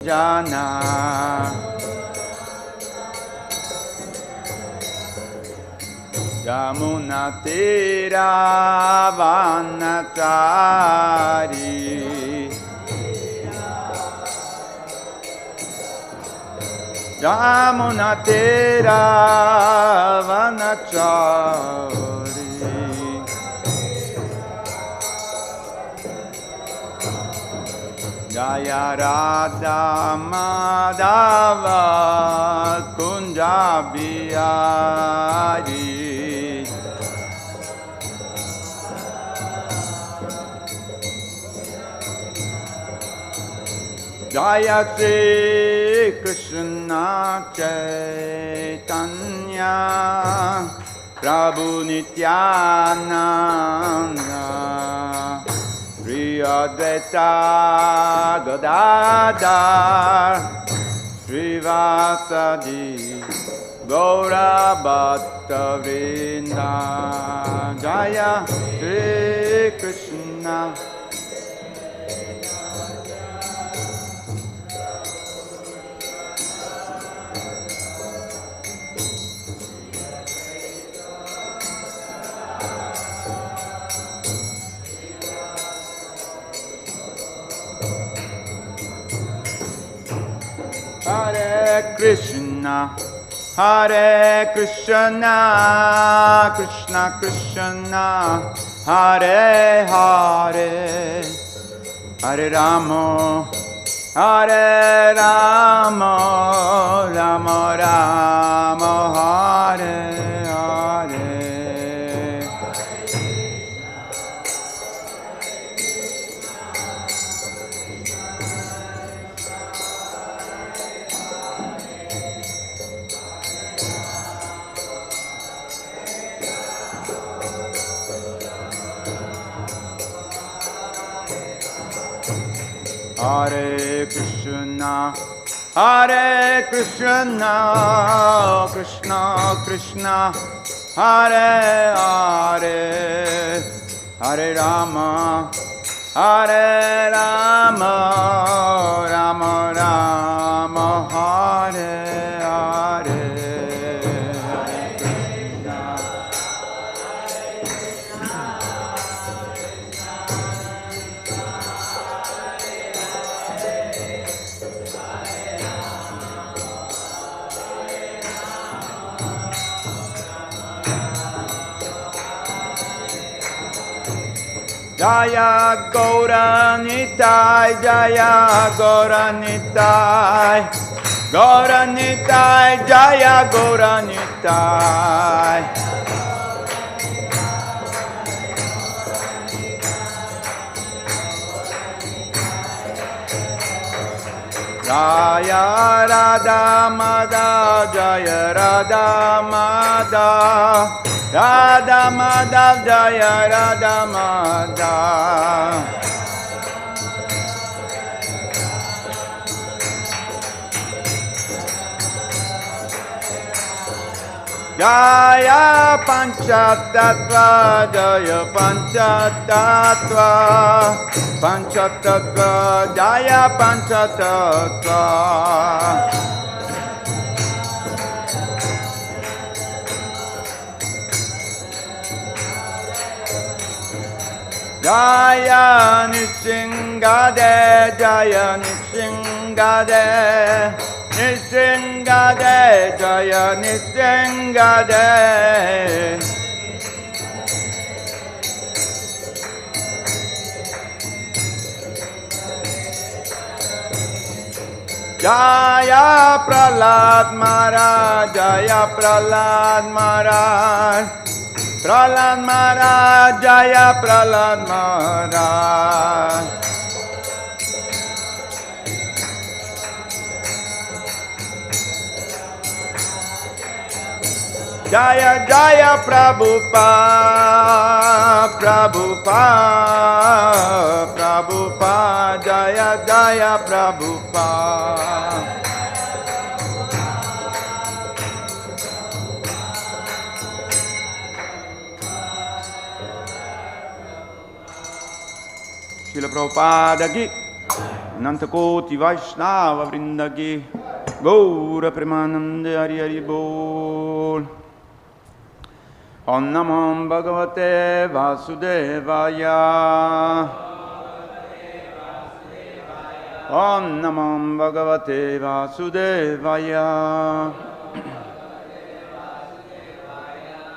Nirjanjana Yamunatira Vanachari Yamunatira Vanachari Jaya Radha Madhava Kunja Bihari Jaya Shri Krishna Chaitanya Prabhu Nityananda Shri Advaita Gadadhar Srivasadi Gaura Bhatta Vrinda Jaya Shri Krishna Hare Krishna, Hare Krishna, Krishna Krishna, Hare Hare, Hare Rama, Hare Rama, Rama Rama, Hare Hare. Hare Krishna, Hare Krishna, Krishna Krishna, Hare Hare, Hare Rama, Hare Rama, Rama Rama, Hare Hare. Jaya Gaura Nitai, Jaya Gaura Nitai, Gaura Nitai, Jaya Gaura Nitai. Jaya Radha Madha, Jaya Radha Madha, Radha Madha, Jaya Radha Madha. Jaya Panchatattva, Jaya Panchatattva, Panchatattva, Jaya Panchatattva. Jaya Nrisimhade, Jaya Nrisimhade, Nrisimhade, Jaya Nrisimhade. Jaya Prahlad Maharaj, Jaya Prahlad Maharaj, Prahlad Maharaj, Jaya Prahlad Maharaj. Jaya Jaya Prabhupada, Prabhupada, Prabhupada, Jaya Jaya Prabhupada. Srila Prabhupada ki Anantakoti Vaishnava Vrindaki Gaura Premanande Hari Hari Bol. Om Namo Bhagavate Vasudevaya. Om Namo Bhagavate Vasudevaya.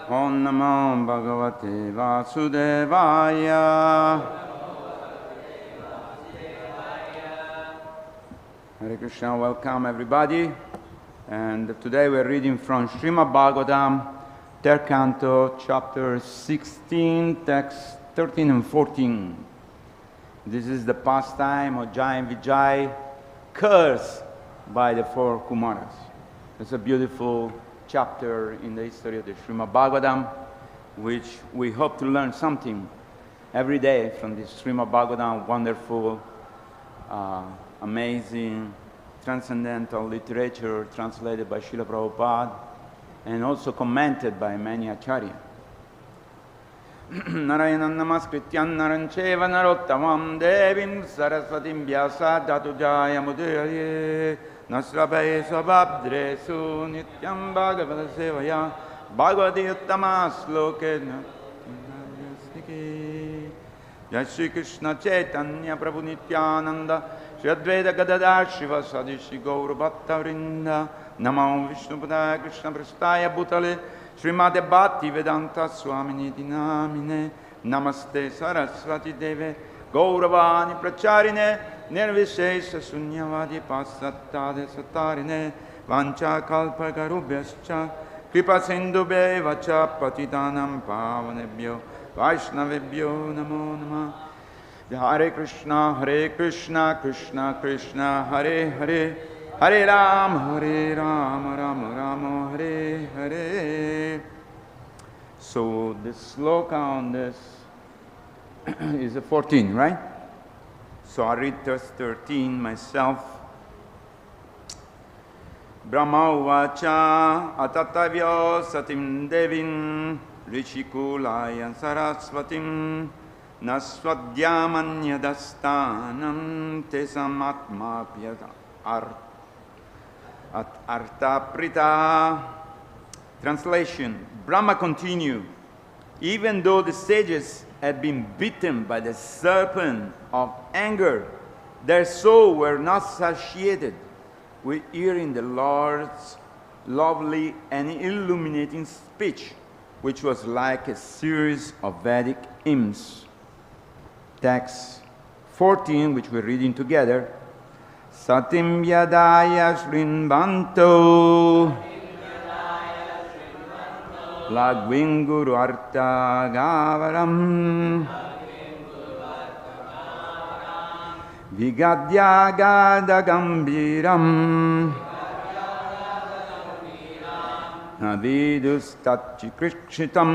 Om Namo Bhagavate Vasudevaya. Hare Krishna, welcome everybody. And today we're reading from Srimad Bhagavatam, 3rd canto, chapter 16, texts 13 and 14. This is the pastime of Jai and Vijay, cursed by the 4 Kumaras. It's a beautiful chapter in the history of the Srimad Bhagavatam, which we hope to learn something every day from this Srimad Bhagavatam, wonderful, amazing, transcendental literature translated by Srila Prabhupada and also commented by many acharya. Narayanam namaskrityan narancheva narottamam devīm sarasvatīm vyasa datujaya mudiraye nasrabaye svabhadresu nityam bhagavata sevaya bhagavati uttama sloke Jai Shri Krishna Chaitanya Prabhu Nityananda Shri Advaita Gadadhar Śrīvāsadi Shri gurv-artha-gahvarām Namo Vishnupadaya Krishna Prasthaya Bhutale Srimad Bhakti Vedanta Swamini Namine Namaste Sarasvati Deve Gauravani Pracharine Nirvishesha Sunyavadi Passattade Satarine Vancha Kalpa Garubhyascha Kripa Sindhubhe Vacha Patitanam Pavanebhyo Vaishnavebhyo Namo Namah Hare Krishna, Krishna Krishna, Hare Hare, Hare Ram, Ram Ram, Hare Hare. So the sloka on this is a 14, right? So I read verse 13 myself. Brahmovāca tasyośatīm devīm ṛṣi-kulyāṁ sarasvatīm nāsvādya manyu-daṣṭānāṁ teṣām ātmāpy atṛpyata. Translation: Brahma continued, even though the sages had been bitten by the serpent of anger, their souls were not satiated with hearing the Lord's lovely and illuminating speech, which was like a series of Vedic hymns. Text 14, which we're reading together. Satīṁ yadāya śrīṇvanto lagvim gurv-artha-gahvarām vigāhyāgādha-gambhīrāṁ tac-cikīrṣitam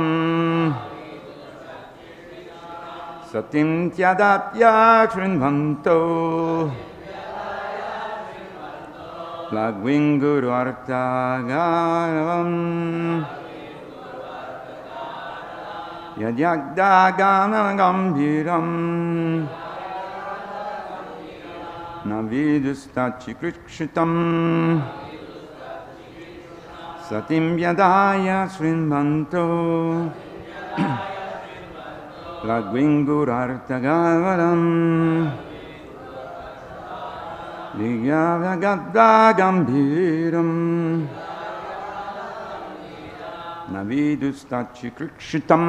satīṁ tyadātya śrīṇvanto lagvim gurv-artha-gahvarām vigāhyāgādha-gambhīrāṁ tac-cikīrṣitam satīṁ yadāya śrīṇvanto lagvim gurv-artha-gahvarām vigāhyāgādha-gambhīrāṁ tac-cikīrṣitam.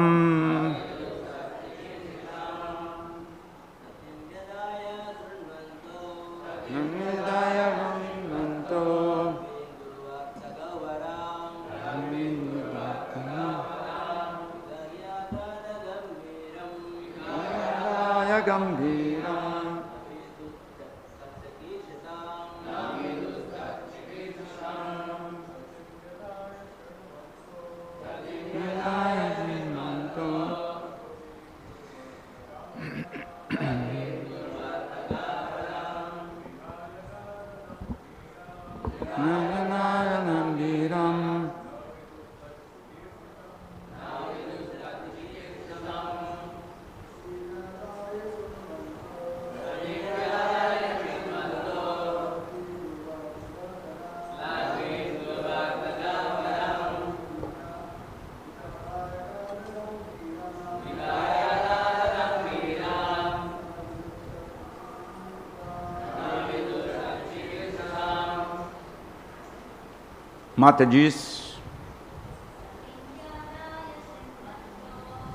Matajis.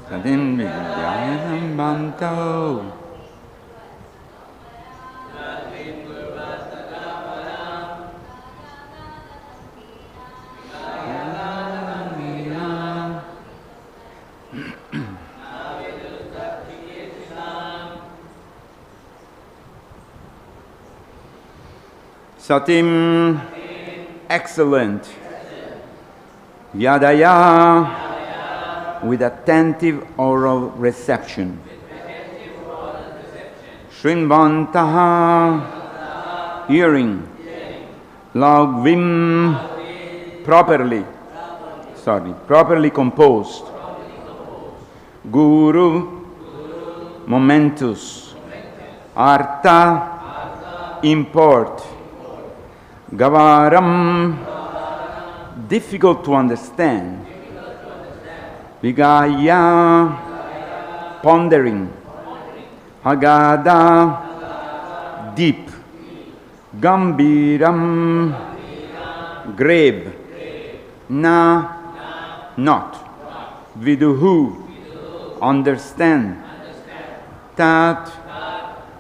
Satīṁ vigāhyāgādha banto. Satiṁ, excellent. Yadaya, with attentive oral reception. Shrinvantaha, hearing. Lagvim, properly composed. Guru, momentous. Artha, import. Gahvarām, difficult to understand. Vigāhyā, pondering. Agādha, deep. Gambhīrāṁ, grave. Not. Viduhu, understand. Tat,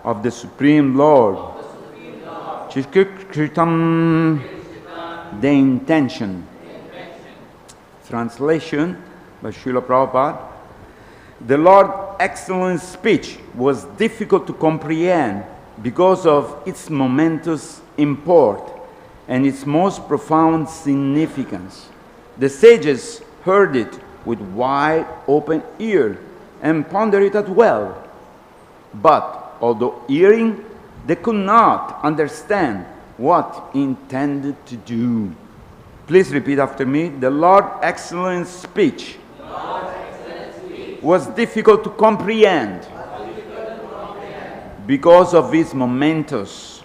of the Supreme Lord. Tac-cikīrṣitam, the intention. Translation by Srila Prabhupada. The Lord's excellent speech was difficult to comprehend because of its momentous import and its most profound significance. The sages heard it with wide open ears and pondered it as well. But although hearing, they could not understand what he intended to do. Please repeat after me. The Lord's excellent speech was difficult to comprehend because of its momentous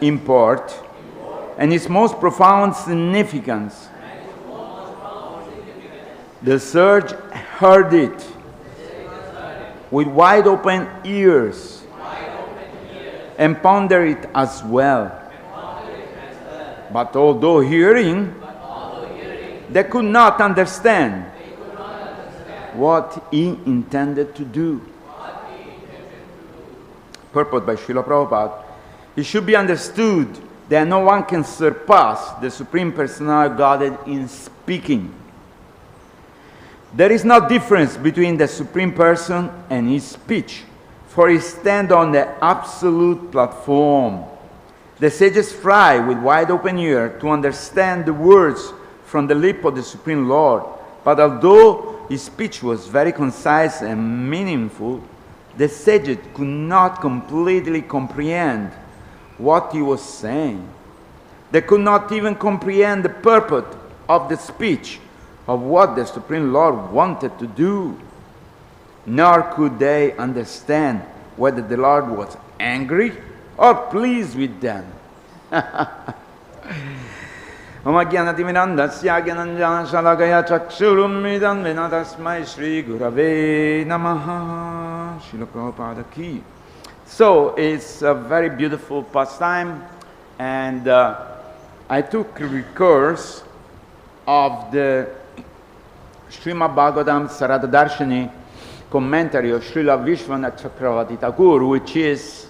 import and its most profound significance. The sage heard it with wide open ears and ponder it as well. But although hearing, they could not understand what he intended to do. Purport by Srila Prabhupada. It should be understood that no one can surpass the Supreme Personality of Godhead in speaking. There is no difference between the Supreme Person and his speech, for he stands on the absolute platform. The sages try with wide open ear to understand the words from the lip of the Supreme Lord, but although his speech was very concise and meaningful, the sages could not completely comprehend what he was saying. They could not even comprehend the purport of the speech of what the Supreme Lord wanted to do. Nor could they understand whether the Lord was angry or pleased with them. Om-ajnana-timirandasya gyananjana-shalakaya chakshurumidam vena-tasmai Shri-gurave namaha. Srila Prabhupada ki. So it's a very beautiful pastime, and I took a course of the Srimad Bhagavatam Sarada-darshini commentary of Srila Vishwanath Chakravarti Thakur, which is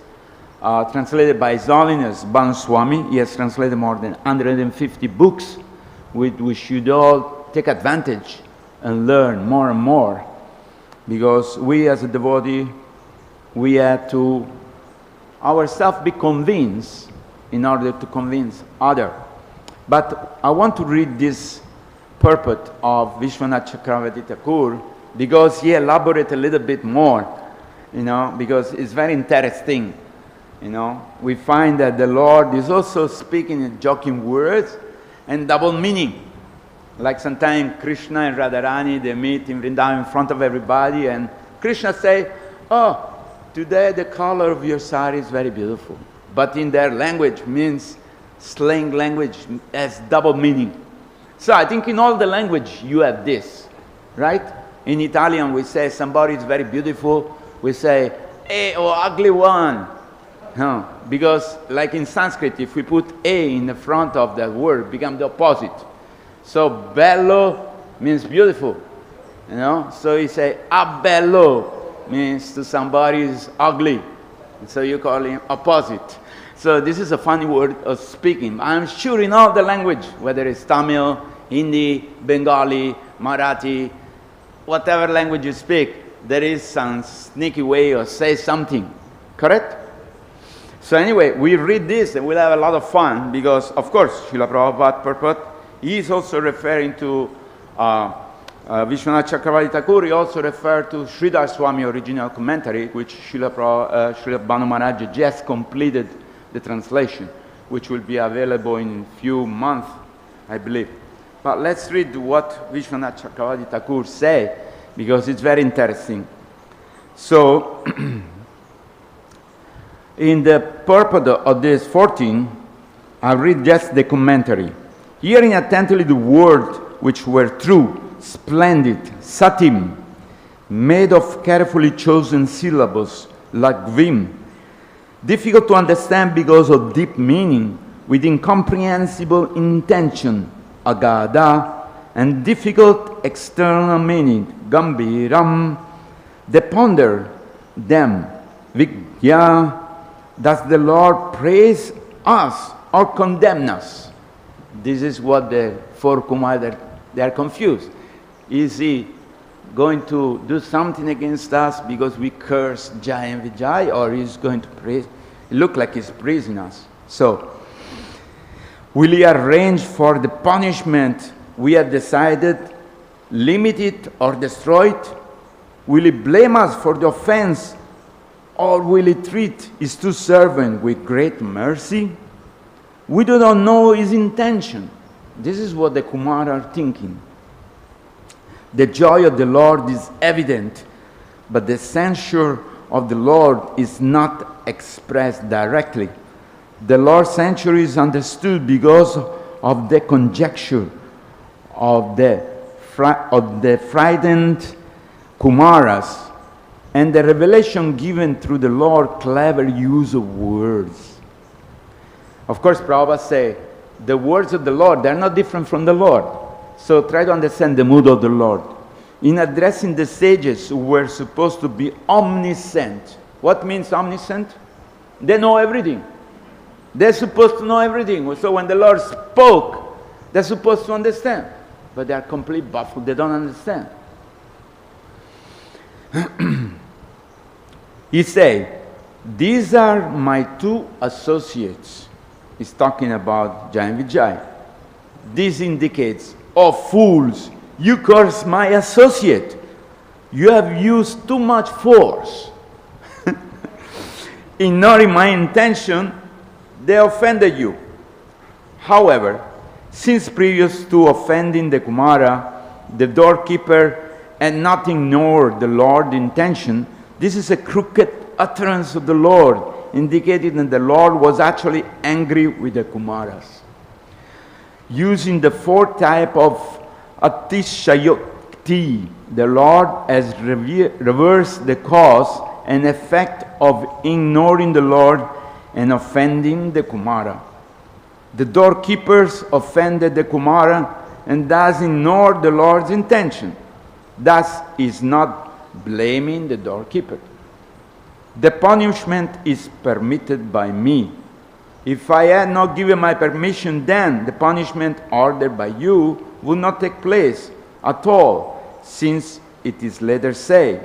translated by His Holiness Bhanu Swami. He has translated more than 150 books, which we should all take advantage and learn more and more, because we as a devotee, we have to ourselves be convinced in order to convince others. But I want to read this purport of Vishwanath Chakravarti Thakur, because he elaborates a little bit more, because it's very interesting. We find that the Lord is also speaking in joking words and double meaning. Like sometimes Krishna and Radharani, they meet in Vrindavan in front of everybody, and Krishna say, "Oh, today the color of your sari is very beautiful." But in their language means slang language, has double meaning. So I think in all the language you have this, right? In Italian we say somebody is very beautiful, we say, "Hey, oh ugly one." No, because like in Sanskrit, if we put A in the front of that word, it becomes the opposite. So bello means beautiful, you know. So you say abbello means to somebody is ugly. So you call him opposite. So this is a funny word of speaking. I'm sure in all the language, whether it's Tamil, Hindi, Bengali, Marathi, whatever language you speak, there is some sneaky way of say something. Correct? So anyway, we read this and we'll have a lot of fun because, of course, Srila Prabhupada purport, he is also referring to Vishwanath Chakravarti Thakur. He also referred to Sridhar Swami original commentary, which Srila Bhanu Maharaj just completed the translation, which will be available in a few months, I believe. But let's read what Vishwanath Chakravarti Thakur said, because it's very interesting. So, in the purport of this 14, I'll read just the commentary. Hearing attentively the words which were true, splendid, satiṁ, made of carefully chosen syllables like devīm, difficult to understand because of deep meaning, with incomprehensible intention, agadha, and difficult external meaning, gambhīrāṁ, they ponder them, vigāhyāgādha. Does the Lord praise us or condemn us? This is what the four Kumars, they are confused. Is he going to do something against us because we curse Jai and Vijay, or is going to praise? It looks like he's praising us. So, will he arrange for the punishment we have decided, limit it or destroy it? Will he blame us for the offense, or will he treat his two servants with great mercy? We do not know his intention. This is what the Kumars are thinking. The joy of the Lord is evident, but the censure of the Lord is not expressed directly. The Lord's censure is understood because of the conjecture of the frightened Kumaras and the revelation given through the Lord's clever use of words. Of course, Prabhupada say, the words of the Lord, they're not different from the Lord. So try to understand the mood of the Lord. In addressing the sages who were supposed to be omniscient. What means omniscient? They know everything. They're supposed to know everything. So when the Lord spoke, they're supposed to understand. But they are completely baffled. They don't understand. He said, these are my two associates. He's talking about Jai and Vijay. This indicates, oh fools, you curse my associate. You have used too much force. Ignoring my intention, they offended you. However, since previous to offending the Kumara, the doorkeeper had not ignored the Lord's intention, this is a crooked utterance of the Lord, indicating that the Lord was actually angry with the Kumaras. Using the fourth type of atishyokti, the Lord has reversed the cause and effect of ignoring the Lord and offending the Kumara. The doorkeepers offended the Kumara and thus ignored the Lord's intention. Thus is not blaming the doorkeeper. The punishment is permitted by me. If I had not given my permission, then the punishment ordered by you would not take place at all, since it is later say,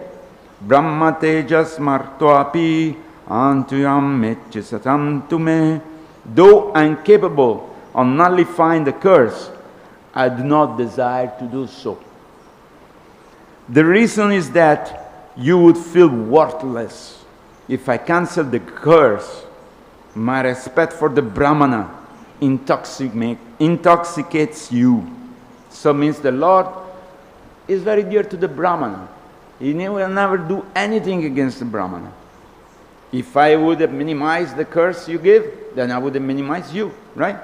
Brahma tejas martoapi antuyam mechisatam tume. Though I am capable of nullifying the curse, I do not desire to do so. The reason is that you would feel worthless if I cancel the curse. My respect for the Brahmana intoxicates you. So means the Lord is very dear to the Brahmana. He will never do anything against the Brahmana. If I would have minimized the curse you give, then I would have minimized you, right?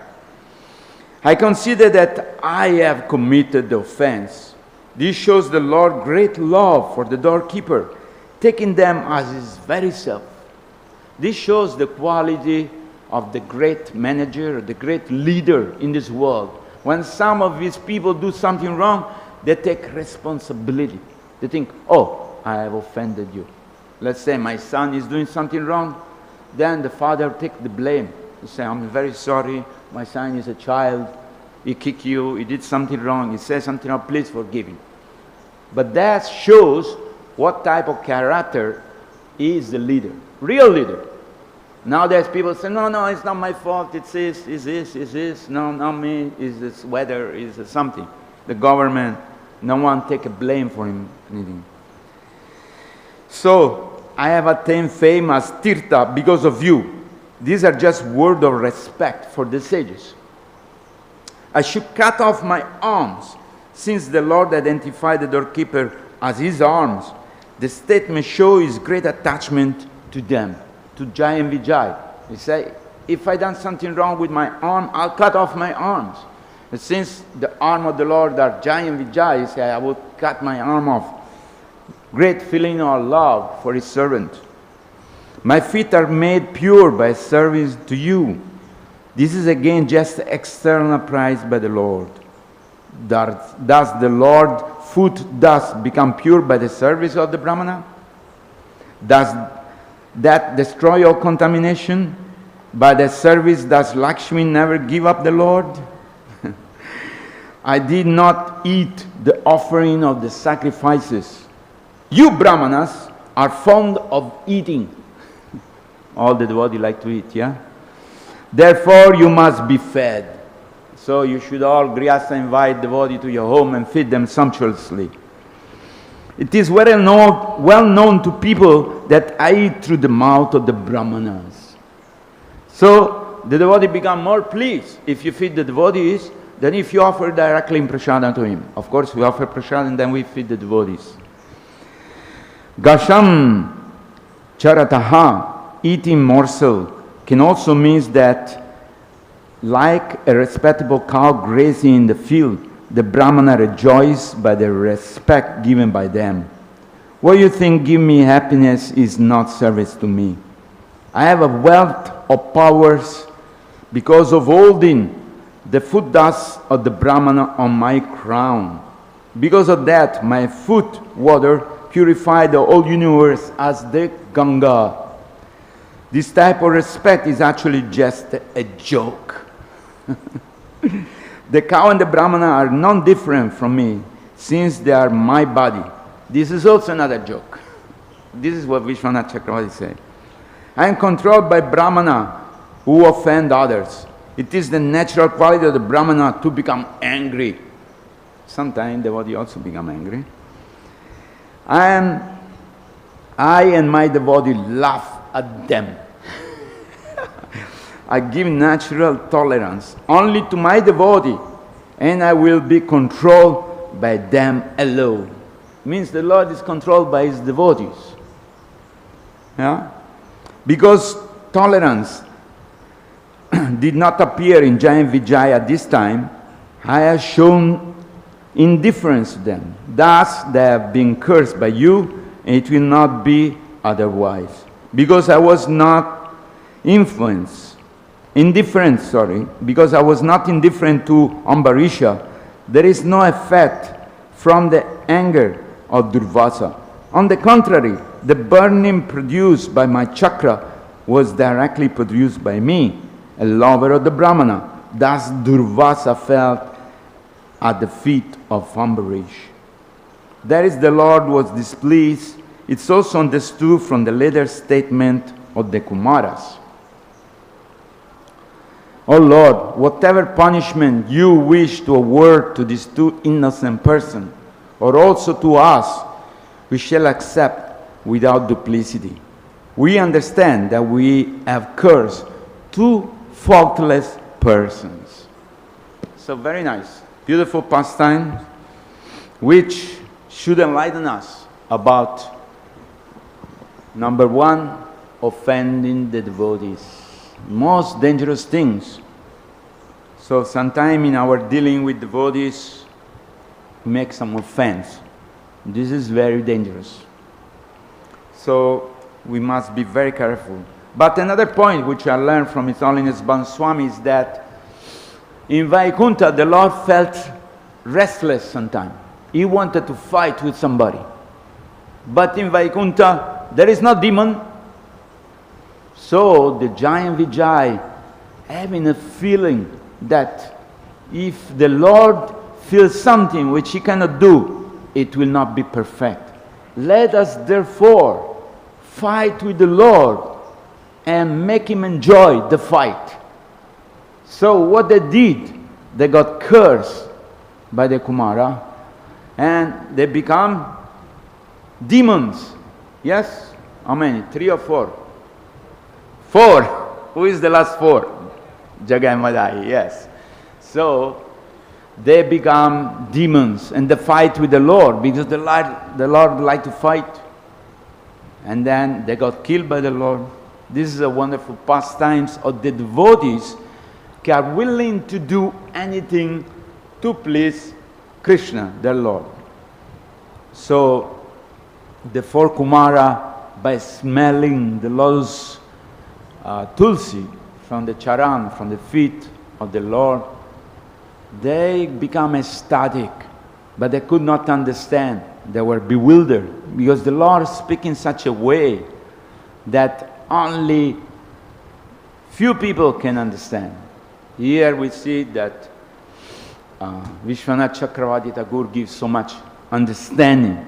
I consider that I have committed the offense. This shows the Lord great love for the doorkeeper, taking them as his very self. This shows the quality of the great manager, the great leader in this world. When some of these people do something wrong, they take responsibility. They think, oh, I have offended you. Let's say my son is doing something wrong, then the father takes the blame. He say, I'm very sorry, my son is a child, he kicked you, he did something wrong, he said something wrong, please forgive him. But that shows what type of character is the leader, real leader. Nowadays people say, no, no, it's not my fault, it's this, no, not me, it's this weather, it's something. The government, no one take a blame for him, anything. So, I have attained fame as Tirtha because of you. These are just words of respect for the sages. I should cut off my arms, since the Lord identified the doorkeeper as his arms. The statement shows his great attachment to them, to Jai and Vijay. He said, if I done something wrong with my arm, I'll cut off my arms. And since the arm of the Lord are Jai and Vijay, he said, I will cut my arm off. Great feeling of love for his servant. My feet are made pure by service to you. This is again just external praise by the Lord. Does the Lord's foot thus become pure by the service of the Brahmana? Does that destroy all contamination? By the service does Lakshmi never give up the Lord? I did not eat the offering of the sacrifices. You Brahmanas are fond of eating. All the devotees like to eat, yeah? Therefore you must be fed. So you should all, Grihastha, invite devotees to your home and feed them sumptuously. It is well known to people that I eat through the mouth of the Brahmanas. So the devotee become more pleased if you feed the devotees than if you offer directly in prasada to him. Of course, we offer prasada and then we feed the devotees. Gasham charataha, eating morsel, can also mean that like a respectable cow grazing in the field, the Brahmana rejoice by the respect given by them. What you think give me happiness is not service to me. I have a wealth of powers because of holding the foot dust of the Brahmana on my crown. Because of that, my foot water purified the whole universe as the Ganga. This type of respect is actually just a joke. The cow and the Brahmana are non-different from me, since they are my body. This is also another joke. This is what Vishwanath Chakravarti said. I am controlled by Brahmana who offend others. It is the natural quality of the Brahmana to become angry. Sometimes the devotee also become angry. I and my devotee laugh at them. I give natural tolerance only to my devotee, and I will be controlled by them alone. Means the Lord is controlled by his devotees. Yeah? Because tolerance did not appear in Jai and Vijay at this time, I have shown indifference to them. Thus they have been cursed by you, and it will not be otherwise. Because I was not because I was not indifferent to Ambarisha, there is no effect from the anger of Durvasa. On the contrary, the burning produced by my chakra was directly produced by me, a lover of the Brahmana. Thus Durvasa felt at the feet of Ambarish. That is, the Lord was displeased. It's also understood from the later statement of the Kumaras. O Lord, whatever punishment you wish to award to these two innocent persons, or also to us, we shall accept without duplicity. We understand that we have cursed two faultless persons. So very nice, beautiful pastime, which should enlighten us about, number one, offending the devotees. Most dangerous things. So sometime in our dealing with devotees, we make some offense. This is very dangerous. So we must be very careful. But another point which I learned from His Holiness Swami is that in Vaikuntha the Lord felt restless sometimes. He wanted to fight with somebody. But in Vaikuntha there is no demon. So the giant Vijay having a feeling that if the Lord feels something which He cannot do, it will not be perfect. Let us therefore fight with the Lord and make Him enjoy the fight. So what they did, they got cursed by the Kumara and they become demons. Yes? How many? 3 or 4? 4. Who is the last 4? Jagai Madai, yes. So they become demons and they fight with the Lord because the Lord liked to fight. And then they got killed by the Lord. This is a wonderful pastimes of the devotees who are willing to do anything to please Krishna, their Lord. So the 4 Kumara, by smelling the lotus tulsi from the charan, from the feet of the Lord, they become ecstatic, but they could not understand. They were bewildered because the Lord speaks in such a way that only few people can understand. Here we see that Vishwanath Chakravarti Thakur gives so much understanding,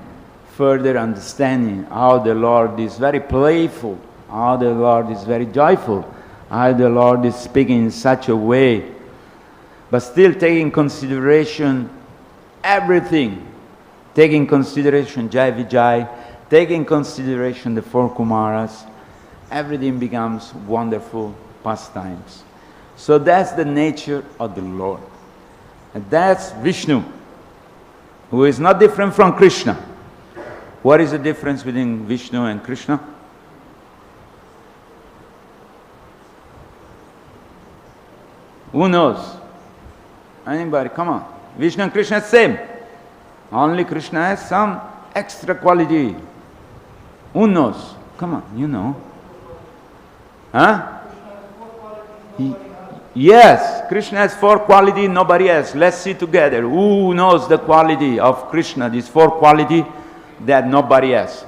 further understanding how the Lord is very playful, how the Lord is very joyful, how the Lord is speaking in such a way, but still taking consideration everything, taking consideration Jai Vijay, taking consideration the 4 Kumaras, everything becomes wonderful pastimes. So that's the nature of the Lord. And that's Vishnu, who is not different from Krishna. What is the difference between Vishnu and Krishna? Who knows? Anybody? Come on. Vishnu and Krishna are same. Only Krishna has some extra quality. Who knows? Come on, you know. Huh? Yes, Krishna has 4 qualities, nobody else. Let's see together. Who knows the quality of Krishna, these 4 qualities that nobody has?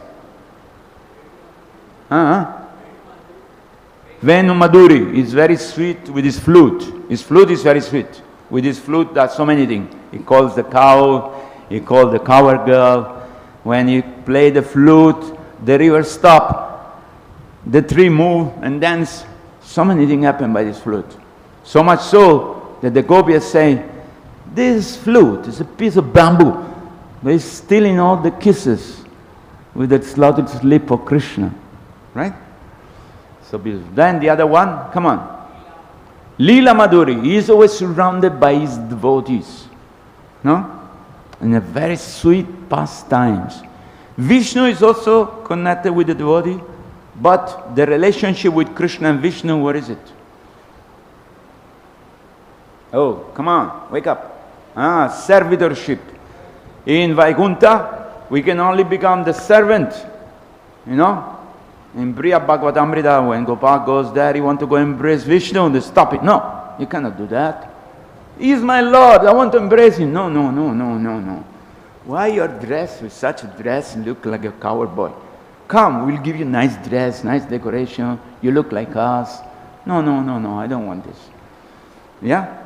Venu Madhuri is very sweet with his flute. His flute is very sweet. With his flute, that's so many things. He calls the cow, he calls the cowgirl. When he play the flute, the river stop, the tree move and dance. So many things happen by this flute. So much so that the gopis say, this flute is a piece of bamboo, but it's stealing all the kisses with that lotus lip of Krishna. Right? So beautiful. Then the other one, come on. Leela Madhuri, he is always surrounded by his devotees. No? In a very sweet pastimes. Vishnu is also connected with the devotee, but the relationship with Krishna and Vishnu, what is it? Oh, come on, wake up. Servitorship. In Vaikuntha, we can only become the servant. You know? In Brihad Bhagavatam, when Gopal goes there, he wants to go embrace Vishnu, they stop it. No, you cannot do that. He is my Lord, I want to embrace him. No. Why you are dressed with such a dress and look like a cowboy? Come, we'll give you nice dress, nice decoration. You look like us. No, I don't want this. Yeah?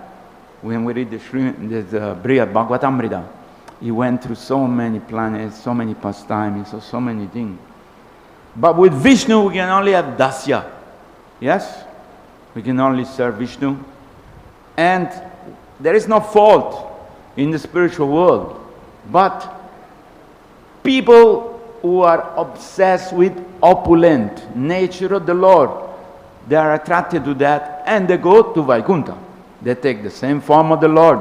When we read the Brihad Bhagavatam, he went through so many planets, so many pastimes, so many things. But with Vishnu, we can only have dasya. Yes? We can only serve Vishnu. And there is no fault in the spiritual world. But people who are obsessed with opulent nature of the Lord, they are attracted to that and they go to Vaikuntha. They take the same form of the Lord.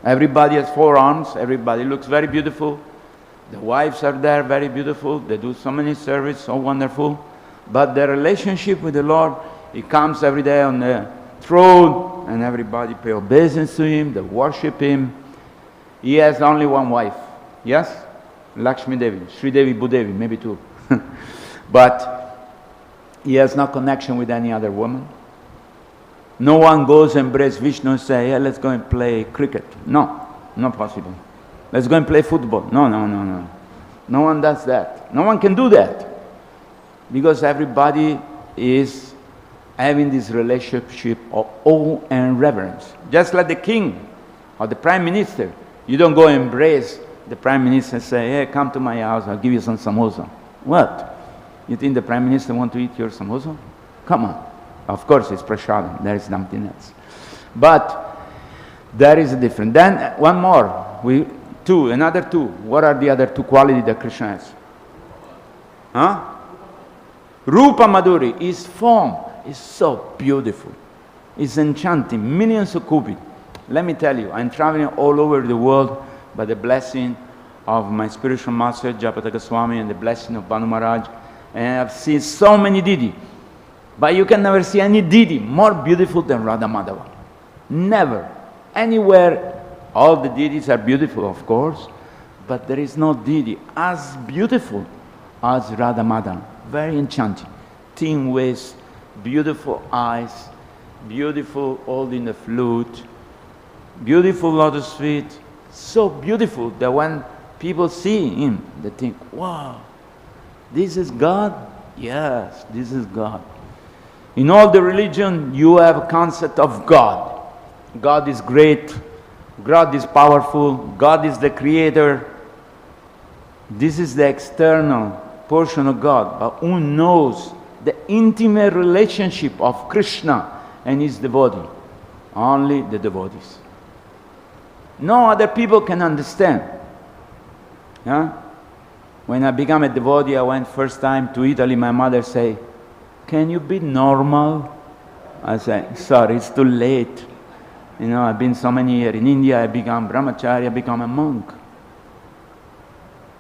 Everybody has 4 arms, everybody looks very beautiful. The wives are there, very beautiful. They do so many service, so wonderful. But their relationship with the Lord, He comes every day on the throne and everybody pay obeisance to Him, they worship Him. He has only 1 wife. Yes? Lakshmi Devi, Sri Devi, Bhudevi, maybe 2. But He has no connection with any other woman. No one goes and embrace Vishnu and say, yeah, let's go and play cricket. No, not possible. Let's go and play football. No, no, no, no. No one does that. No one can do that. Because everybody is having this relationship of awe and reverence. Just like the king or the prime minister. You don't go and embrace the prime minister and say, hey, come to my house, I'll give you some samosa. What? You think the prime minister want to eat your samosa? Come on. Of course it's prasadam, there is nothing else. But there is a difference. Then one more, another two. What are the other two qualities that Krishna has? Huh? Rupa Madhuri, his form is so beautiful. It's enchanting, millions of cupids. Let me tell you, I'm traveling all over the world by the blessing of my spiritual master, Japataka Goswami, and the blessing of Banu Maharaj. And I've seen so many Didi. But you can never see any Didi more beautiful than Radha Madhava. Never. Anywhere, all the Didis are beautiful, of course, but there is no Didi as beautiful as Radha Madhava. Very enchanting. Thin waist, beautiful eyes, beautiful holding the flute, beautiful lotus feet. So beautiful that when people see him, they think, wow, this is God? Yes, this is God. In all the religion, you have a concept of God. God is great. God is powerful. God is the creator. This is the external portion of God. But who knows the intimate relationship of Krishna and his devotee? Only the devotees. No other people can understand. Yeah? When I became a devotee, I went first time to Italy. My mother said, can you be normal? I said, sorry, it's too late. You know, I've been so many years in India, I become brahmachari, I become a monk.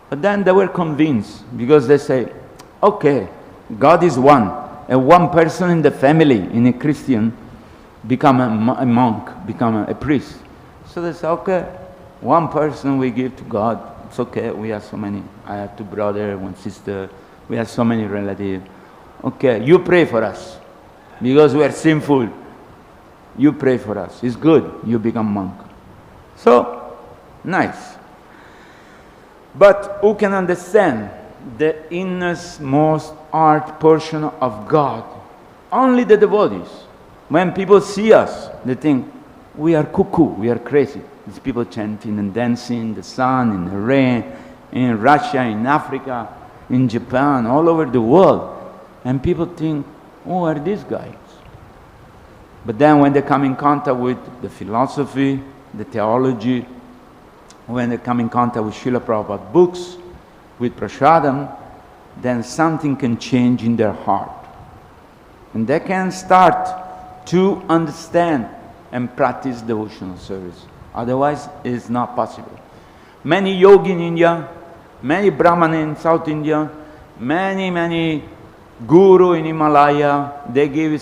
But then they were convinced, because they say, okay, God is one, and one person in the family, in a Christian, become a monk, become a priest. So they say, okay, one person we give to God, it's okay, we have so many. I have 2 brothers, 1 sister, we have so many relatives. Okay, you pray for us, because we are sinful. You pray for us. It's good, you become monk. So, nice. But who can understand the innermost heart portion of God? Only the devotees. When people see us, they think, we are cuckoo, we are crazy. These people chanting and dancing in the sun, in the rain, in Russia, in Africa, in Japan, all over the world. And people think, who are these guys? But then when they come in contact with the philosophy, the theology, when they come in contact with Srila Prabhupada's books, with prasadam, then something can change in their heart. And they can start to understand and practice devotional service. Otherwise, it's not possible. Many yogis in India, many brahmanas in South India, many guru in Himalaya, they give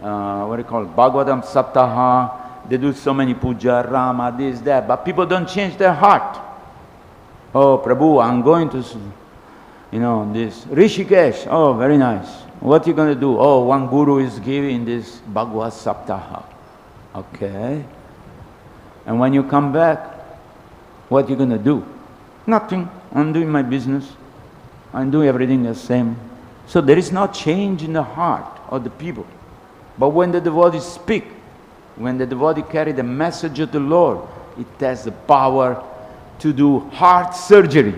Bhagavatam Saptaha, they do so many puja, Rama, this, that, but people don't change their heart. Oh, Prabhu, I'm going to, this Rishikesh. Oh, very nice. What are you going to do? Oh, one guru is giving this Bhagavad Saptaha. Okay. And when you come back, what are you going to do? Nothing. I'm doing my business. I'm doing everything the same. So there is no change in the heart of the people. But when the devotees speak, when the devotee carry the message of the Lord, it has the power to do heart surgery.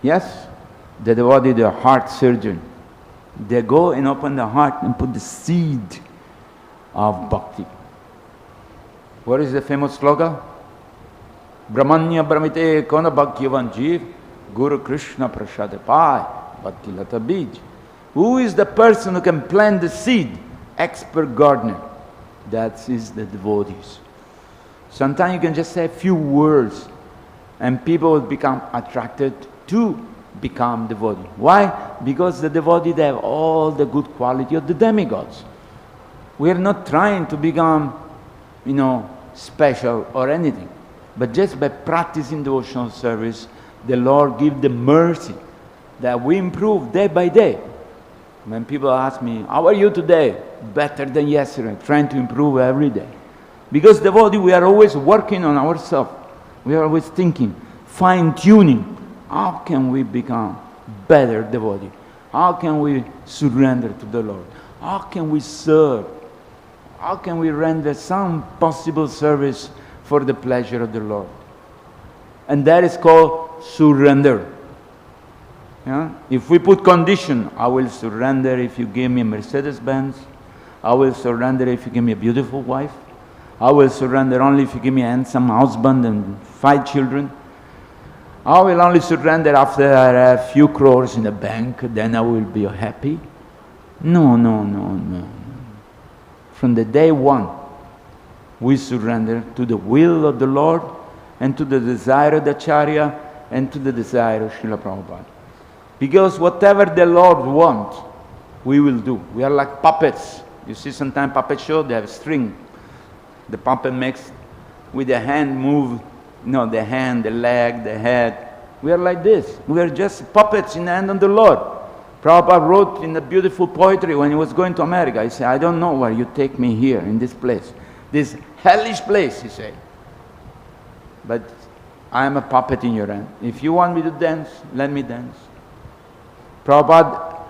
Yes? The devotee, the heart surgeon. They go and open the heart and put the seed of bhakti. What is the famous slogan? Brahmanya brahmite kona bhakyavan jeev, Guru Krishna prasad pai, bhakti lata bij. Who is the person who can plant the seed? Expert gardener. That is the devotees. Sometimes you can just say a few words and people will become attracted to become devotee. Why? Because the devotee, they have all the good quality of the demigods. We are not trying to become, special or anything. But just by practicing devotional service, the Lord gives the mercy that we improve day by day. When people ask me, how are you today? Better than yesterday, trying to improve every day. Because devotee, we are always working on ourselves. We are always thinking, fine-tuning. How can we become better devotee? How can we surrender to the Lord? How can we serve? How can we render some possible service for the pleasure of the Lord? And that is called surrender. Yeah? If we put condition, I will surrender if you give me a Mercedes-Benz. I will surrender if you give me a beautiful wife. I will surrender only if you give me a handsome husband and 5 children. I will only surrender after I have a few crores in the bank, then I will be happy. No, no, no, no. From the day one, we surrender to the will of the Lord and to the desire of the Acharya and to the desire of Srila Prabhupada. Because whatever the Lord wants, we will do. We are like puppets. You see sometimes puppet show, they have string. The puppet makes with the hand move, the hand, the leg, the head. We are like this. We are just puppets in the hand of the Lord. Prabhupada wrote in a beautiful poetry when he was going to America. He said, I don't know why you take me here in this place. This hellish place, he said. But I am a puppet in your hand. If you want me to dance, let me dance. Prabhupada,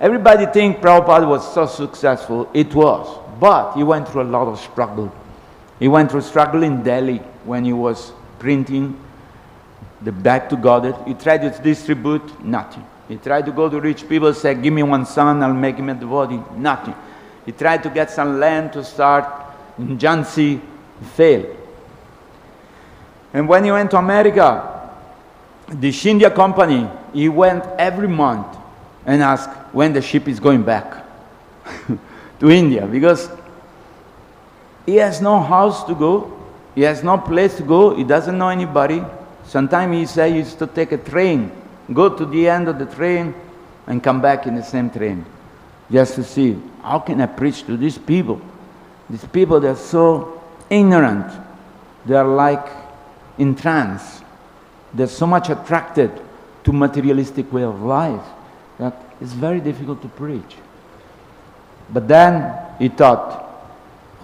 everybody thinks Prabhupada was so successful. It was. But he went through a lot of struggle. He went through struggle in Delhi when he was printing the Back to Godhead. He tried to distribute, nothing. He tried to go to rich people, say, give me one son, I'll make him a devotee. Nothing. He tried to get some land to start in Jhansi, failed. And when he went to America, the Scindia company, he went every month and asked when the ship is going back to India, because he has no house to go, he has no place to go, he doesn't know anybody. Sometimes he said he used to take a train, go to the end of the train and come back in the same train, just to see, how can I preach to these people? These people, they're so ignorant, they're like in trance, they're so much attracted to materialistic way of life that it's very difficult to preach. But then he thought,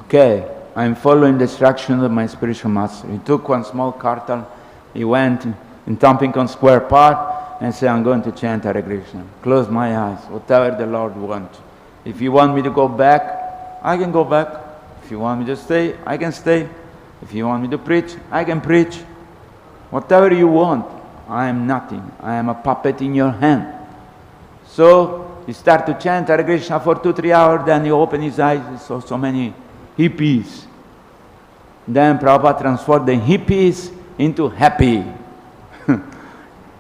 okay, I'm following the instructions of my spiritual master. He took one small kartal, he went in Tompkins Square Park and said, I'm going to chant Hare Krishna. Close my eyes, whatever the Lord wants. If you want me to go back, I can go back. If you want me to stay, I can stay. If you want me to preach, I can preach. Whatever you want, I am nothing. I am a puppet in your hand. So he started to chant Hare Krishna for 2-3 hours, then he opened his eyes, he saw so many hippies. Then Prabhupada transformed the hippies into happy.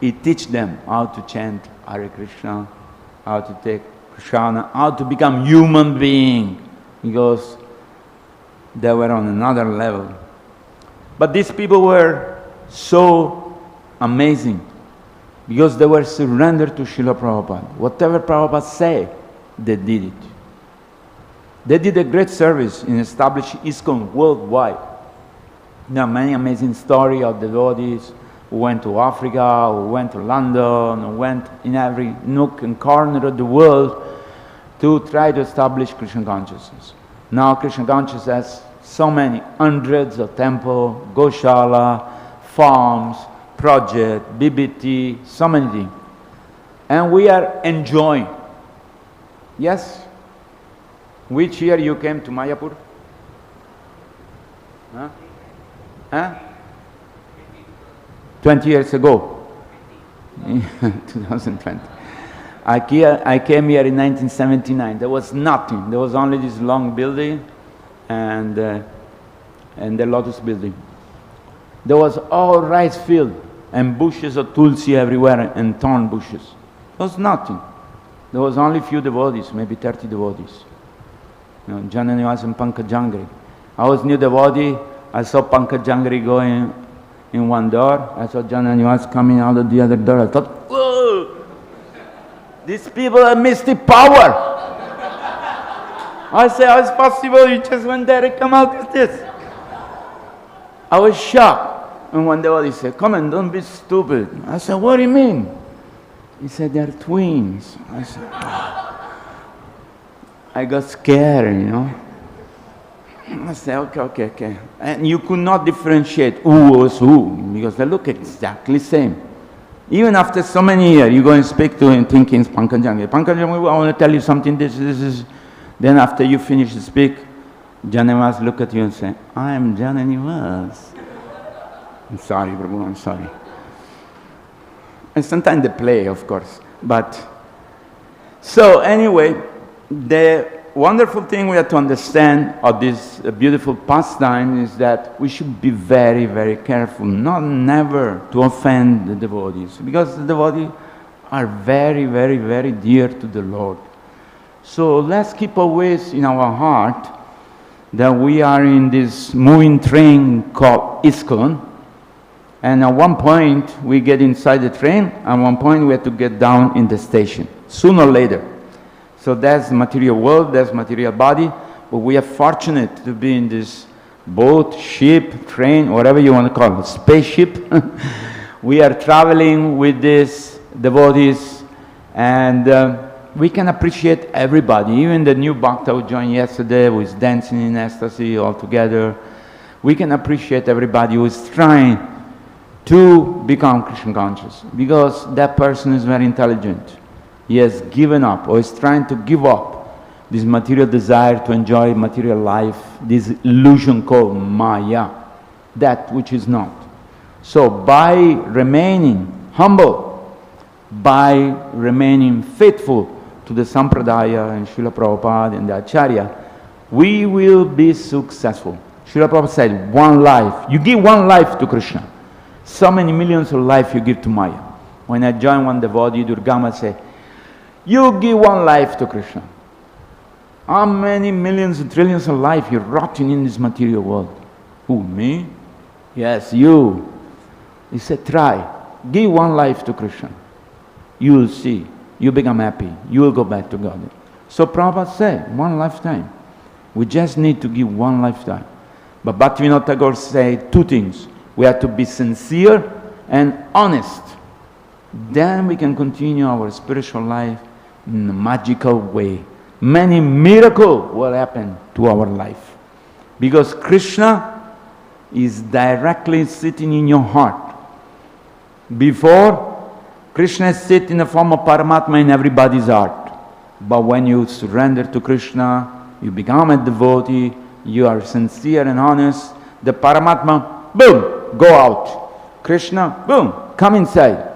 He teach them how to chant Hare Krishna, how to take prasada, how to become human being, because they were on another level. But these people were so amazing because they were surrendered to Srila Prabhupada. Whatever Prabhupada said, they did it. They did a great service in establishing ISKCON worldwide. There are many amazing stories of devotees who went to Africa, who went to London, who went in every nook and corner of the world to try to establish Krishna consciousness. Now Krishna consciousness has so many hundreds of temples, Goshala, farms, projects, BBT, so many things. And we are enjoying. Yes? Which year you came to Mayapur? Huh? Huh? 20 years ago. 2020. I came here in 1979. There was nothing. There was only this long building and the Lotus building. There was all rice field and bushes of tulsi everywhere and thorn bushes. There was nothing. There was only few devotees, maybe 30 devotees. Jananivas and Pankajangri. I was new devotee. I saw Pankajangri going in one door. I saw Jananivas coming out of the other door. I thought, whoa! These people have mystic power. I said, how is it possible? You just went there and come out with this. I was shocked. And one devotee said, come on, don't be stupid. I said, what do you mean? He said, they're twins. I said, oh. I got scared, you know. I said, okay. And you could not differentiate who was who, because they look exactly same. Even after so many years, you go and speak to him thinking it's Pankaj, I want to tell you something, this is. Then after you finish to speak, Janivas look at you and say, I am Janivas. I'm sorry, Prabhu, I'm sorry. And sometimes they play, of course. But, so anyway, the wonderful thing we have to understand of this beautiful pastime is that we should be very, very careful, never to offend the devotees, because the devotees are very, very, very dear to the Lord. So let's keep always in our heart that we are in this moving train called ISKCON, and at one point we get inside the train, at one point we have to get down in the station, sooner or later. So that's the material world, that's material body, but we are fortunate to be in this boat, ship, train, whatever you want to call it, spaceship. We are traveling with these devotees, and we can appreciate everybody, even the new bhakta who joined yesterday, who is dancing in ecstasy all together. We can appreciate everybody who is trying to become Krishna conscious, because that person is very intelligent. He has given up, or is trying to give up this material desire to enjoy material life, this illusion called Maya, that which is not. So by remaining humble, by remaining faithful to the Sampradaya and Srila Prabhupada and the Acharya, we will be successful. Srila Prabhupada said, one life. You give one life to Krishna. So many millions of life you give to Maya. When I join one devotee, Durgama said, you give one life to Krishna. How many millions and trillions of life you're rotting in this material world? Who, me? Yes, you. He said, try. Give one life to Krishna. You will see. You become happy. You will go back to God. So Prabhupada said, one lifetime. We just need to give one lifetime. But Bhaktivinoda Tagore said two things. We have to be sincere and honest. Then we can continue our spiritual life in a magical way. Many miracles will happen to our life. Because Krishna is directly sitting in your heart. Before, Krishna sits in the form of Paramatma in everybody's heart. But when you surrender to Krishna, you become a devotee, you are sincere and honest, the Paramatma, boom, go out. Krishna, boom, come inside.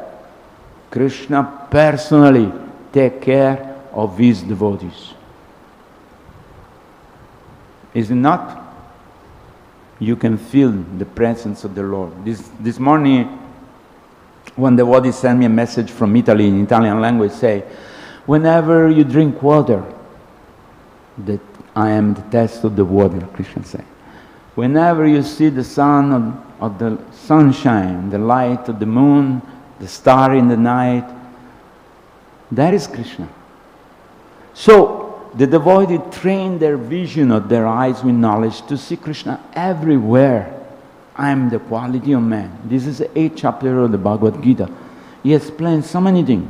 Krishna personally take care of his devotees. Is it not? You can feel the presence of the Lord. This morning, one devotee sent me a message from Italy in Italian language, say, whenever you drink water, that I am the test of the water, Krishna said. Whenever you see the sun of the sunshine, the light of the moon, the star in the night, that is Krishna. So the devotee train their vision of their eyes with knowledge to see Krishna everywhere. I am the quality of man. This is the 8th chapter of the Bhagavad Gita. He explains so many things.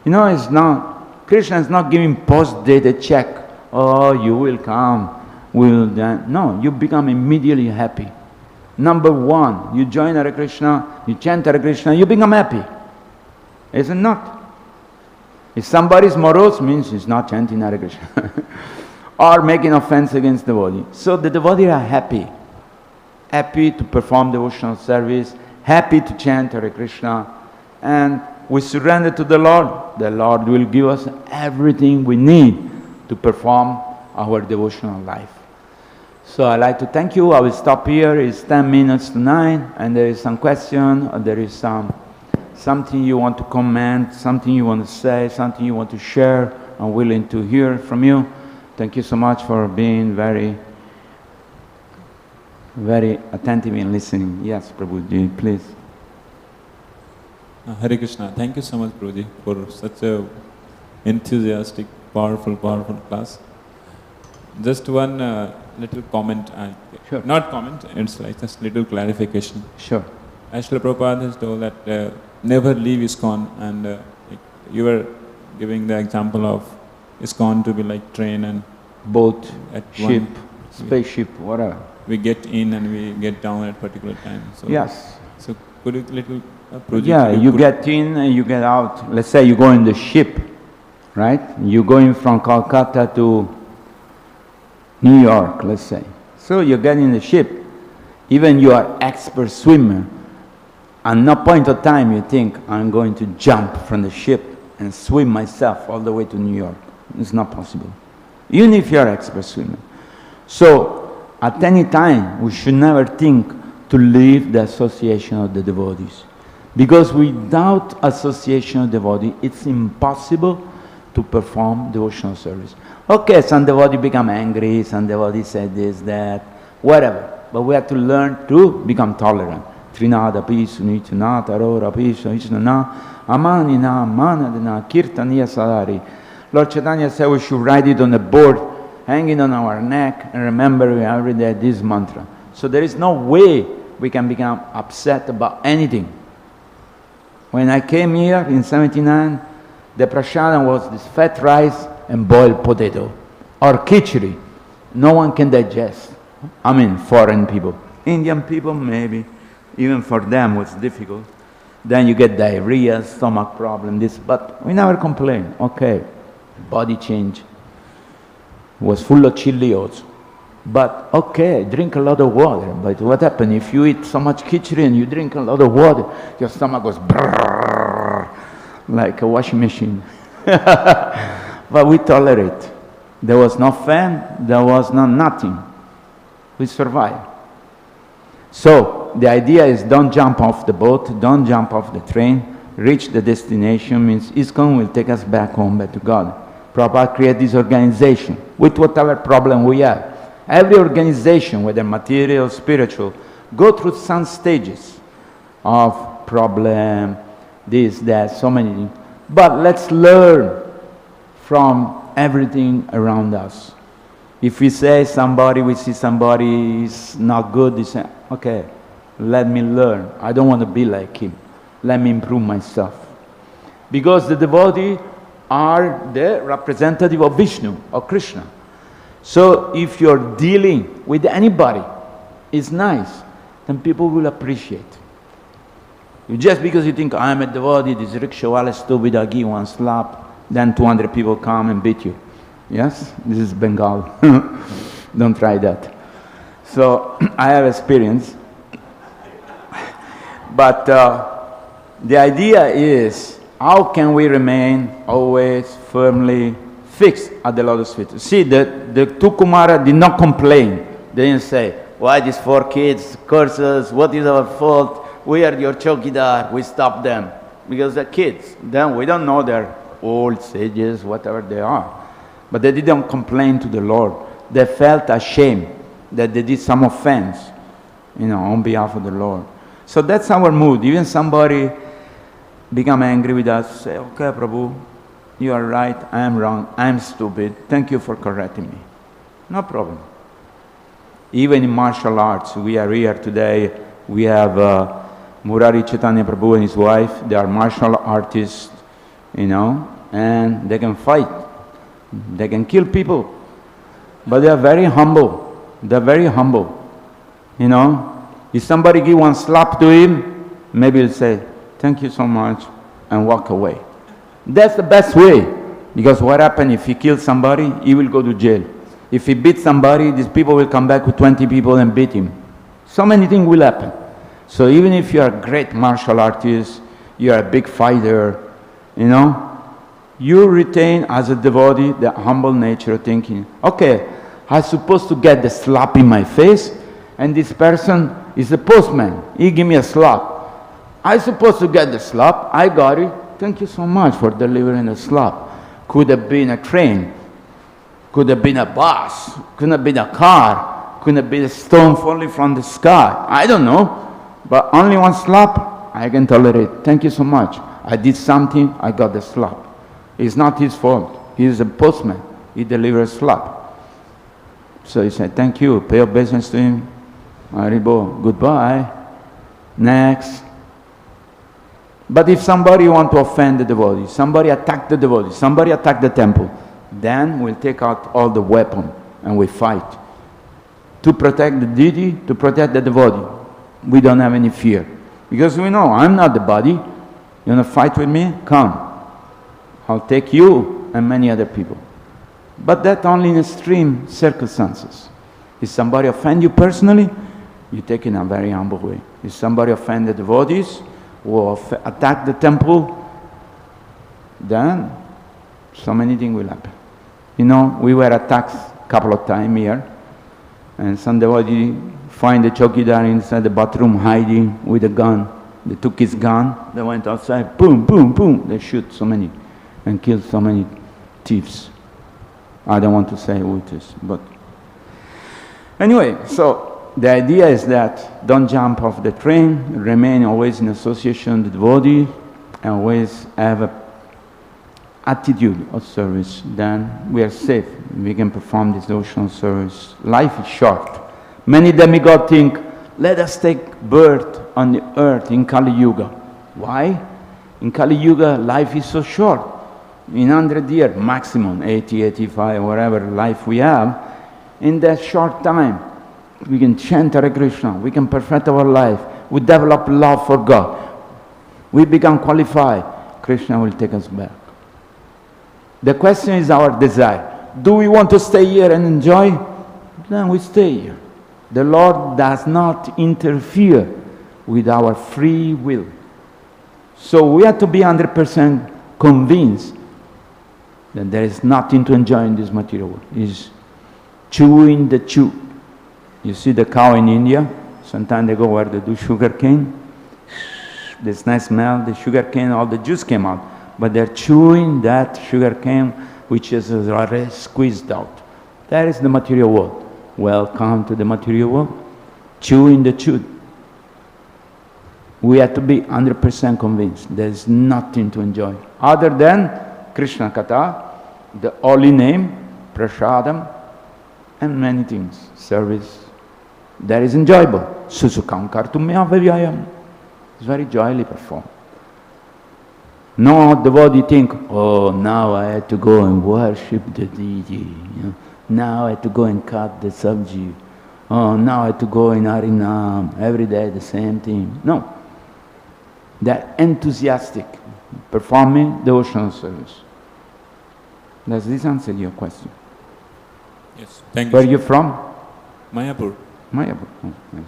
You know, it's not, Krishna is not giving post-dated check. Oh, you will come, will then. No, you become immediately happy. Number one, you join Hare Krishna, you chant Hare Krishna, you become happy. Is it not? If somebody is morose, means he's not chanting Hare Krishna. Or making offense against the devotee. So the devotees are happy. Happy to perform devotional service, happy to chant Hare Krishna, and we surrender to the Lord. The Lord will give us everything we need to perform our devotional life. So I'd like to thank you. I will stop here. It's 10 minutes to 9, and there is some question, or there is something you want to comment, something you want to say, something you want to share. I'm willing to hear from you. Thank you so much for being very attentive in listening. Yes, Prabhuji, please. Hare Krishna. Thank you so much, Prabhuji, for such a enthusiastic, powerful class. Just one little comment. Sure. Not comment, it's like just little clarification. Sure. As Srila Prabhupada has told that never leave ISKCON, and you were giving the example of ISKCON to be like train and boat, at ship, one, spaceship, whatever. we get in and we get down at particular time. So Yes. So could you little project? Yeah, you get in and you get out. Let's say you go in the ship, right? You go in from Calcutta to New York, let's say. So you get in the ship. Even you are expert swimmer, at no point of time you think, I'm going to jump from the ship and swim myself all the way to New York. It's not possible. Even if you are expert swimmer. So, at any time, we should never think to leave the association of the devotees. Because without association of devotee, it's impossible to perform devotional service. Okay, some devotee become angry, some devotee say this, that, whatever. But we have to learn to become tolerant. Trinada pisu nityana tarora pisu isnana amanina manadana kirtaniya sadari. Lord Chaitanya said we should write it on the board, hanging on our neck, and remember every day this mantra. So there is no way we can become upset about anything. When I came here in 79, the prasadam was this fat rice and boiled potato, or khichdi. No one can digest. I mean, foreign people. Indian people, maybe. Even for them, it's difficult. Then you get diarrhea, stomach problem, this. But we never complain. Okay, body change. Was full of chili also. But okay, drink a lot of water. But what happens if you eat so much khichdi and you drink a lot of water? Your stomach goes brrrr, like a washing machine. But we tolerate. There was no fan, there was no nothing. We survive. So the idea is don't jump off the boat, don't jump off the train, reach the destination, means ISKCON will take us back home, back to God. Prabhupada created this organization with whatever problem we have. Every organization, whether material, spiritual, go through some stages of problem, this, that, so many things. But let's learn from everything around us. If we say we see somebody is not good, we say, okay, let me learn. I don't want to be like him. Let me improve myself. Because the devotees are the representative of Vishnu, or Krishna. So if you're dealing with anybody, it's nice, then people will appreciate. Just because you think, I'm a devotee, this rickshaw is stupid, I'll give one slap, then 200 people come and beat you. Yes? This is Bengal. Don't try that. So, I have experience. But the idea is, how can we remain always firmly fixed at the lotus feet? See, the two Kumara did not complain. They didn't say, why these 4 kids, curses, what is our fault? We are your chokidar, we stop them. Because they're kids. Then we don't know they're old sages, whatever they are. But they didn't complain to the Lord. They felt ashamed that they did some offense, on behalf of the Lord. So that's our mood. Even somebody become angry with us, say, okay, Prabhu, you are right, I am wrong, I am stupid, thank you for correcting me. No problem. Even in martial arts, we are here today, we have Murari Chaitanya Prabhu and his wife, they are martial artists, and they can fight. They can kill people. But they are very humble. They are very humble. If somebody give one slap to him, maybe he'll say, thank you so much, and walk away. That's the best way. Because what happens if he kills somebody, he will go to jail. If he beats somebody, these people will come back with 20 people and beat him. So many things will happen. So even if you are a great martial artist, you are a big fighter, you retain as a devotee the humble nature of thinking, okay, I'm supposed to get the slap in my face, and this person is the postman. He give me a slap. I'm supposed to get the slap. I got it. Thank you so much for delivering the slap. Could have been a train. Could have been a bus. Could have been a car. Could have been a stone falling from the sky. I don't know. But only one slap, I can tolerate. Thank you so much. I did something, I got the slap. It's not his fault. He is a postman. He delivers slap. So he said, thank you. Pay obeisance to him. Haribo, goodbye. Next. But if somebody want to offend the devotee, somebody attack the devotee, somebody attack the temple, Then we'll take out all the weapon and we fight. To protect the deity, to protect the devotee. We don't have any fear. Because we know, I'm not the body. You want to fight with me? Come. I'll take you and many other people. But that only in extreme circumstances. If somebody offend you personally, you take it in a very humble way. If somebody offend the devotees, or attack the temple, then so many things will happen. You know, we were attacked a couple of times here, and some devotee find the chowkidar inside the bathroom hiding with a gun. They took his gun, they went outside, boom, boom, boom, they shoot so many and killed so many thieves. I don't want to say who it is, but anyway, so the idea is that don't jump off the train, remain always in association with the devotee, and always have an attitude of service. Then we are safe. We can perform this devotional service. Life is short. Many demigods think, let us take birth on the earth in Kali Yuga. Why? In Kali Yuga, life is so short. In 100 years, maximum, 80, 85, whatever life we have, in that short time, we can chant Hare Krishna, we can perfect our life, we develop love for God, we become qualified, Krishna will take us back. The question is our desire. Do we want to stay here and enjoy? Then we stay here. The Lord does not interfere with our free will. So we have to be 100% convinced that there is nothing to enjoy in this material world. It's chewing the chew. You see the cow in India, sometimes they go where they do sugar cane. This nice smell, the sugar cane, all the juice came out. But they're chewing that sugar cane which is already squeezed out. That is the material world. Welcome to the material world. Chewing the chew. We have to be 100% convinced there is nothing to enjoy other than Krishna Katha, the holy name, prasadam, and many things, service. That is enjoyable. Susukam kartum vigāhyāgādha-gambhīrāṁ. It's very joyfully performed. No devotee think, oh, now I have to go and worship the deity. You know? Now I have to go and cut the sabji. Oh, now I have to go in Harinam. Every day the same thing. No. They're enthusiastic, performing devotional service. Does this answer your question? Yes, thank you. Where are you from? Mayapur. Mayapur. Oh, nice.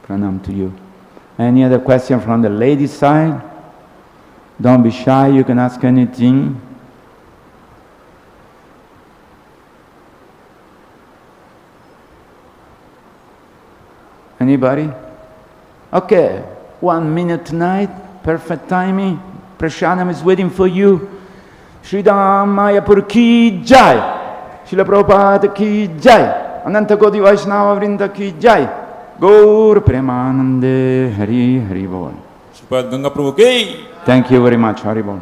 Pranam to you. Any other question from the ladies' side? Don't be shy, you can ask anything. Anybody? Okay, 1 minute tonight, perfect timing. Prasadam is waiting for you. Sridham Mayapur ki jai. Srila Prabhupada ki jai. Ananta Koti Vaishnava Vrinda ki jai. Gaur Premanande Hari Hari Bol. Sripad Ganga Prabhu ki. Thank you very much, Hari Bol.